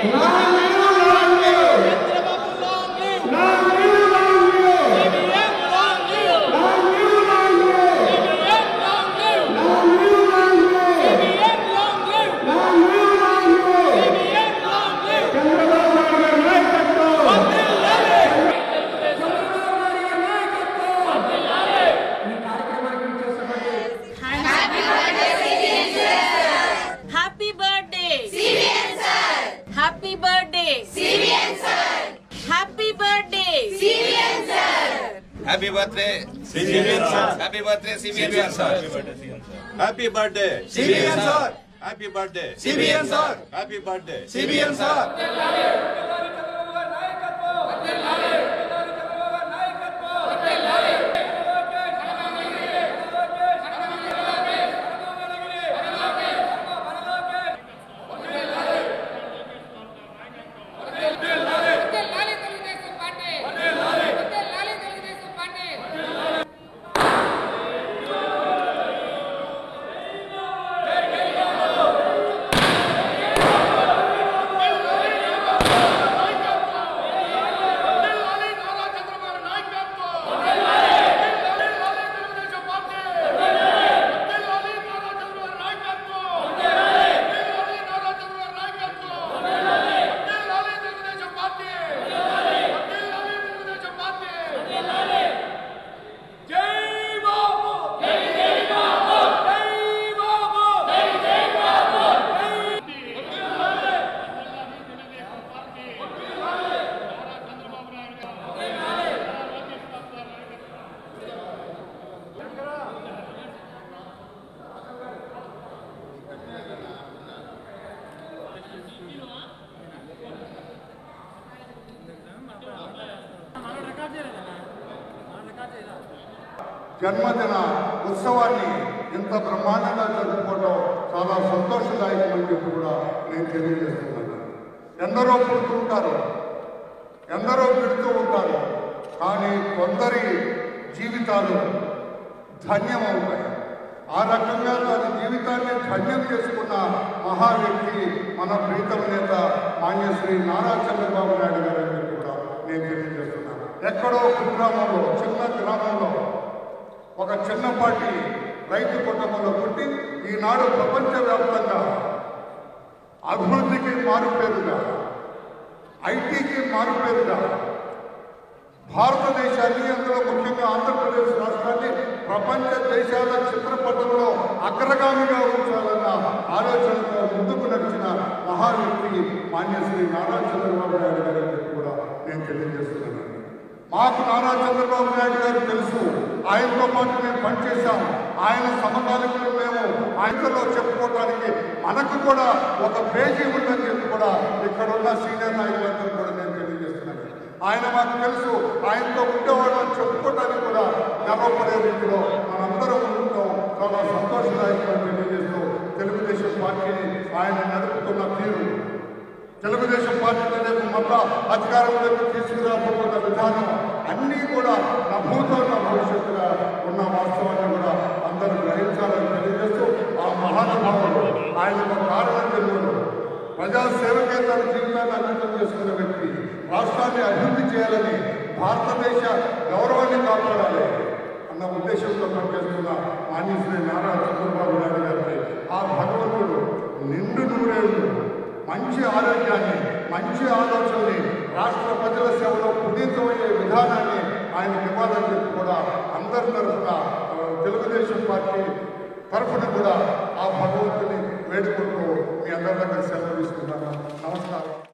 Happy birthday, CBN sir. Happy birthday, CBN sir. Happy birthday, CBN sir. Happy birthday, CBN sir. Happy birthday, CBN sir. happy birthday, CBN sir. happy birthday, CBN sir. జన్మదిన ఉత్సవాన్ని ఇంత బ్రహ్మాండంగా జరుపుకోవడం చాలా సంతోషదాయకమని చెప్పి కూడా నేను తెలియజేస్తున్నాను. ఎందరో పుడుతూ ఉంటారు, ఎందరో పెడుతూ ఉంటారు, కానీ కొందరి జీవితాలు ధన్యమవుతాయి. ఆ రకంగా తన జీవితాన్ని ధన్యం చేసుకున్న మహా వ్యక్తి మన ప్రీతమ నేత మాన్యశ్రీ నారా చంద్రబాబు నాయుడు గారు అని కూడా నేను తెలియజేస్తున్నాను. ఎక్కడో కుగ్రామంలో, చిన్న గ్రామంలో ఒక చిన్నపాటి రైతు కుటుంబంలో పుట్టి ఈనాడు ప్రపంచవ్యాప్తంగా అభివృద్ధికి మారుపేరుగా, ఐటీకి మారుపేరుగా భారతదేశాన్ని, అందులో ముఖ్యంగా ఆంధ్రప్రదేశ్ రాష్ట్రాన్ని ప్రపంచ దేశాల చిత్రపటంలో అగ్రగామిగా ఉంచాలన్న ఆలోచనతో ముందుకు నడిచిన మహావ్యక్తి మాన్యశ్రీ నారా చంద్రబాబు నాయుడు గారు కూడా నేను తెలియజేస్తున్నాను. మాకు నారా చంద్రబాబు నాయుడు గారు తెలుసు, ఆయనతో పాటు మేము పనిచేశాం. ఆయన సమకాలికులు మేము ఆయనలో చెప్పుకోవడానికి మనకు కూడా ఒక పేజీ ఉందని చెప్పి కూడా ఇక్కడ ఉన్న సీనియర్ నాయకులందరూ కూడా నేను తెలియజేస్తున్నాను. ఆయన మాకు తెలుసు, ఆయనతో ఉండేవాళ్ళని చెప్పుకోవడానికి కూడా గర్వపడే రీతిలో మనందరం ఉండటం చాలా సంతోషదాయకం తెలియజేస్తూ తెలుగుదేశం పార్టీని ఆయన నడుపుతున్న తీరు, తెలుగుదేశం పార్టీని రేపు మళ్ళా అధికారంలోకి తీసుకురాబోతున్న విధానం అన్నీ కూడా నా భూతోన్న భవిష్యత్తుగా ఉన్న వాస్తవాన్ని కూడా అందరూ గ్రహించాలని తెలియజేస్తూ ఆ మహానుభావుడు ఆయన కారణం తెలియదు ప్రజాసేవకే తన జీవితాన్ని అంకితం చేసుకున్న వ్యక్తి రాష్ట్రాన్ని అభివృద్ధి చేయాలని, భారతదేశ గౌరవాన్ని కాపాడాలి అన్న ఉద్దేశంతో పనిచేస్తున్న మాన్యశ్రీ నారా చంద్రబాబు నాయుడు గారికి ఆ భగవంతుడు నిండు నూరేళ్ళు మంచి ఆరోగ్యాన్ని, మంచి ఆలోచనని, రాష్ట్ర ప్రజల సేవలో పునీతమయ్యే విధానాన్ని ఆయన ఇవ్వాలని చెప్పి కూడా అందరి తరఫున తెలుగుదేశం పార్టీ తరఫున కూడా ఆ భగవంతుని వేడుకుంటూ మీ అందరి దగ్గర సెలవు తీసుకుంటాను. నమస్కారం.